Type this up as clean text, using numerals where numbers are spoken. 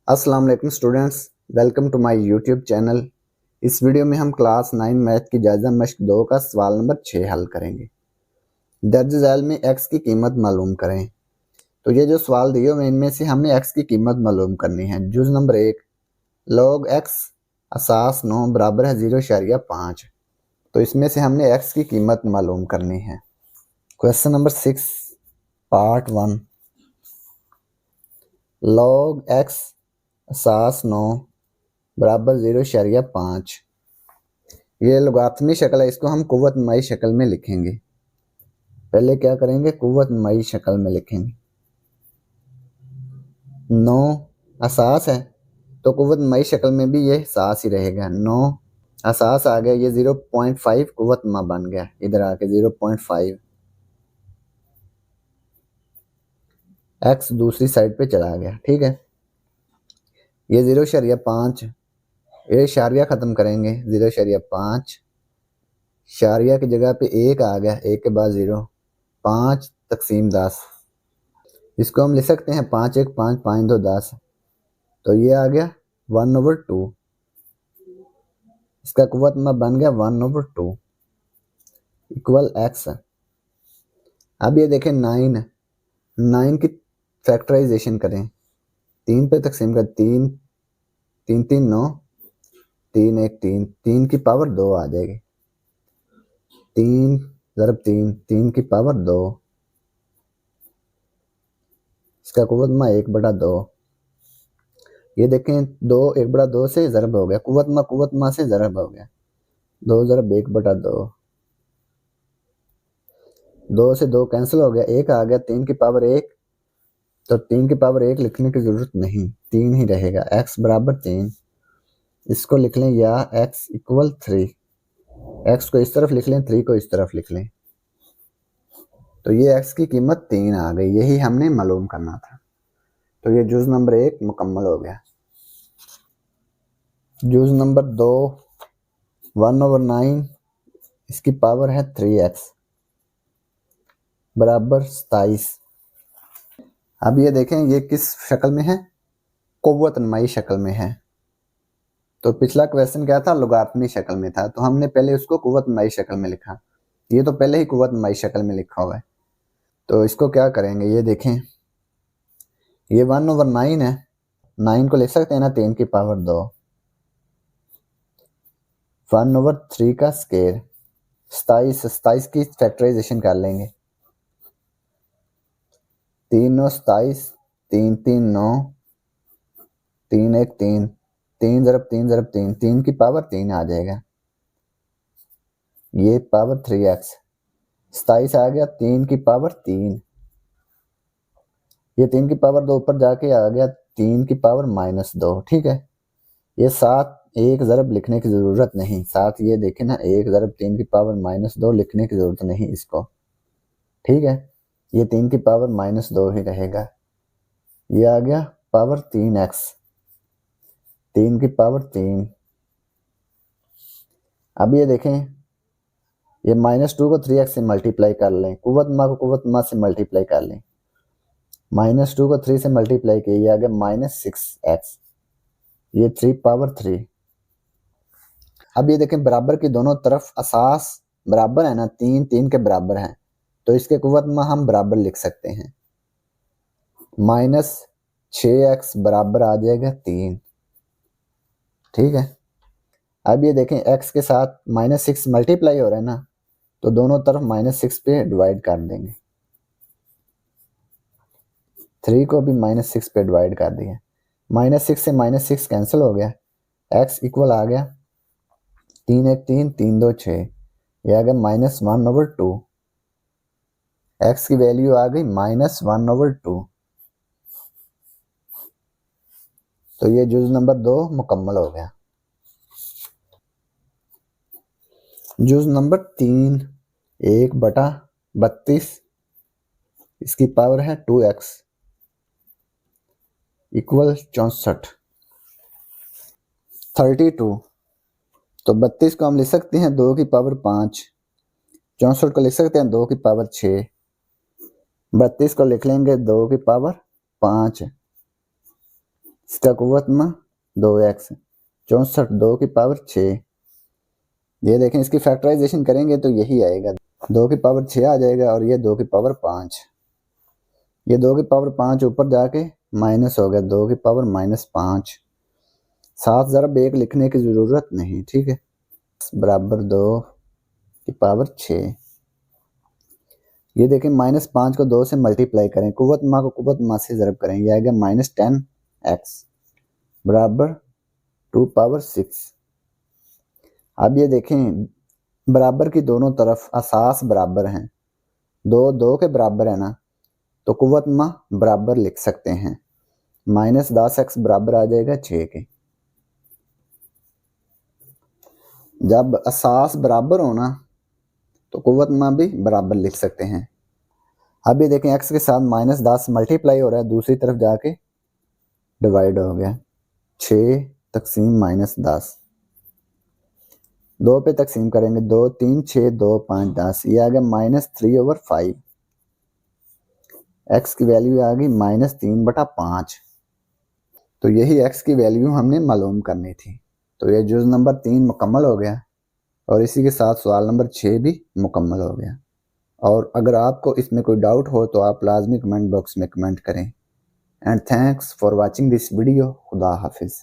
अस्सलाम वालेकुम students, welcome to my YouTube channel. इस वीडियो में हम क्लास 9 मैथ की जायज़ा मश्क 2 का सवाल नंबर 6 हल करेंगे। दर्ज झैल में x की कीमत मालूम करें। तो ये जो सवाल दिए हुए इनमें से हमने x की कीमत मालूम करनी है। जुज़ नंबर 1 log x असास 9 बराबर है 0.5। तो इसमें से हमने x की कीमत मालूम करनी है। Question number 6 part 1 log x असास 9 बराबर 0.5। ये लोगात्मी शक्ल है, इसको हम कुव्वत नुमाई शक्ल में लिखेंगे। पहले क्या करेंगे, कुव्वत नुमाई शक्ल में लिखेंगे। 9 असास है तो कुव्वत नुमाई शक्ल में भी ये सास ही रहेगा। 9 असास आ गया, ये 0.5 कुव्वत नुमा बन गया, इधर आके 0.5। एक्स दूसरी साइड पे चला गया, ठीक है। ये 0.5, ये इशारिया खत्म करेंगे, 0.5 इशारिया की जगह पे 1 आ गया, 1 के बाद 0, 5 तकसीम 10। इसको हम लिख सकते हैं 5 1 5 5 2 10। तो ये आ गया 1/2। इसका कुव्वत नुमा बन गया 1/2 इक्वल एक्स। अब ये देखें 9 की फैक्टराइजेशन करें, 3 पे तकसीम कर, 3 3 3 9, 3 1 3, 3 की पावर 2 आ जाएगी। 3 ज़रब 3, 3 की पावर 2। इसका कुव्वत नुमा 1/2। ये देखें 2 1/2 से ज़रब हो गया, कुव्वत नुमा से ज़रब हो गया, 2 ज़रब 1/2। 2 से 2 कैंसिल हो गया, 1 आ गया, 3 की पावर 1। तो 3 की पावर 1 लिखने की ज़रूरत नहीं, 3 ही रहेगा। x बराबर 3, इसको लिख लें, या x इक्वल 3। x को इस तरफ लिख लें, 3 को इस तरफ लिख लें। तो ये x की कीमत 3 आ गई, यही हमने मालूम करना था। तो ये जुज़ नंबर 1 मुकम्मल हो गया। जुज़ नंबर 2 1/9, इसकी पावर है 3x बराबर 27। अब ये देखें ये किस शक्ल में है, कुव्वत नुमाई शक्ल में है। तो पिछला क्वेश्चन क्या था, लोगारिथमी शक्ल में था, तो हमने पहले उसको कुव्वत नुमाई शक्ल में लिखा। ये तो पहले ही कुव्वत नुमाई शक्ल में लिखा हुआ है। तो इसको क्या करेंगे, ये देखें, ये 1/9 है, 9 को लिख सकते हैं ना, 3 की पावर 2। 1/3 का स्केयर 27 की फैक्टराइजेशन कर लेंगे। 3 9 27, 3 3 9, 3 1 3, 3 ज़रब 3 ज़रब 3, 3 की पावर 3 आ जाएगा। ये पावर 3x, 27 आ गया, 3 की पावर 3। ये 3 की पावर 2 ऊपर जाके आ गया, 3 की पावर -2, ठीक है। ये 7 1 ज़रब लिखने की ज़रूरत नहीं, 7 ये देखें ना, 1 ज़रब 3 की पावर -2 लिखने की ज़रूरत नहीं इसको, ठीक है। ये 3 की पावर -2 ही रहेगा। ये आ गया पावर 3x, 3 की पावर 3। अब ये देखें, ये -2 को 3x से मल्टीप्लाई कर लें, कुव्वत नुमा को कुव्वत नुमा से मल्टीप्लाई कर लें। -2 को 3 से मल्टीप्लाई किया, ये आ गया -6x, ये 3 पावर 3। अब ये देखें बराबर की दोनों तरफ असास बराबर है ना, 3 3 के बराबर है, तो इसके कुव्वत नुमा हम बराबर लिख सकते हैं। -6x बराबर आ जाएगा 3, ठीक है। अब ये देखें x के साथ -6 मल्टीप्लाई हो रहा है ना, तो दोनों तरफ -6 पे डिवाइड कर देंगे। 3 को भी -6 पे डिवाइड कर दिया, -6 से -6 कैंसिल हो गया, x इक्वल आ गया 3 1 3, 3 2 6, ये आ गया -1/2। x की वैल्यू आ गई -1/2। तो ये जुज़ नंबर 2 मुकम्मल हो गया। जुज़ नंबर 3 1/32, इसकी पावर है 2x इक्वल 64। 32, तो 32 को हम लिख सकते हैं 2 की पावर 5, 64 को लिख सकते हैं 2 की पावर 6, 32 को लिख लेंगे 2 की पावर 5। इसका कुव्वत में 2x, 64 2 की पावर 6। ये देखें इसकी फैक्टराइजेशन करेंगे तो यही आएगा, 2 की पावर 6 आ जाएगा और ये 2 की पावर 5। ये 2 की पावर 5 ऊपर जाके माइनस हो गया, 2 की पावर -5। साथ ज़रा एक लिखने की ज़रूरत नहीं, ठीक है। बराबर 2 की पावर 6। ये देखें -5 को 2 से मल्टीप्लाई करें, कुव्वत माँ को कुव्वत माँ से ज़रब करें, ये आएगा -10x बराबर 2 पावर 6। अब ये देखें बराबर की दोनों तरफ असास बराबर हैं, 2 के बराबर है ना, तो कुव्वत माँ बराबर लिख सकते हैं। -10x बराबर आ जाएगा 6 के। जब असास बराबर हो ना तो कुव्वत माँ भी बराबर लिख सकते हैं। अब ये देखें x के साथ -10 मल्टीप्लाई हो रहा है, दूसरी तरफ जाके डिवाइड हो गया, 6 तकसीम -10। 2 पे तकसीम करेंगे, 2 3 6 2 5 10, ये आ गया -3/5। x की वैल्यू आ गई -3/5। तो यही x की वैल्यू हमने मालूम करनी थी। तो ये जुज़ नंबर 3 मुकम्मल हो गया और इसी के साथ सवाल नंबर 6 भी मुकम्मल हो गया। और अगर आपको इसमें कोई डाउट हो तो आप लाजमी कमेंट बॉक्स में कमेंट करें। And thanks for watching this video. खुदा हाफिज़।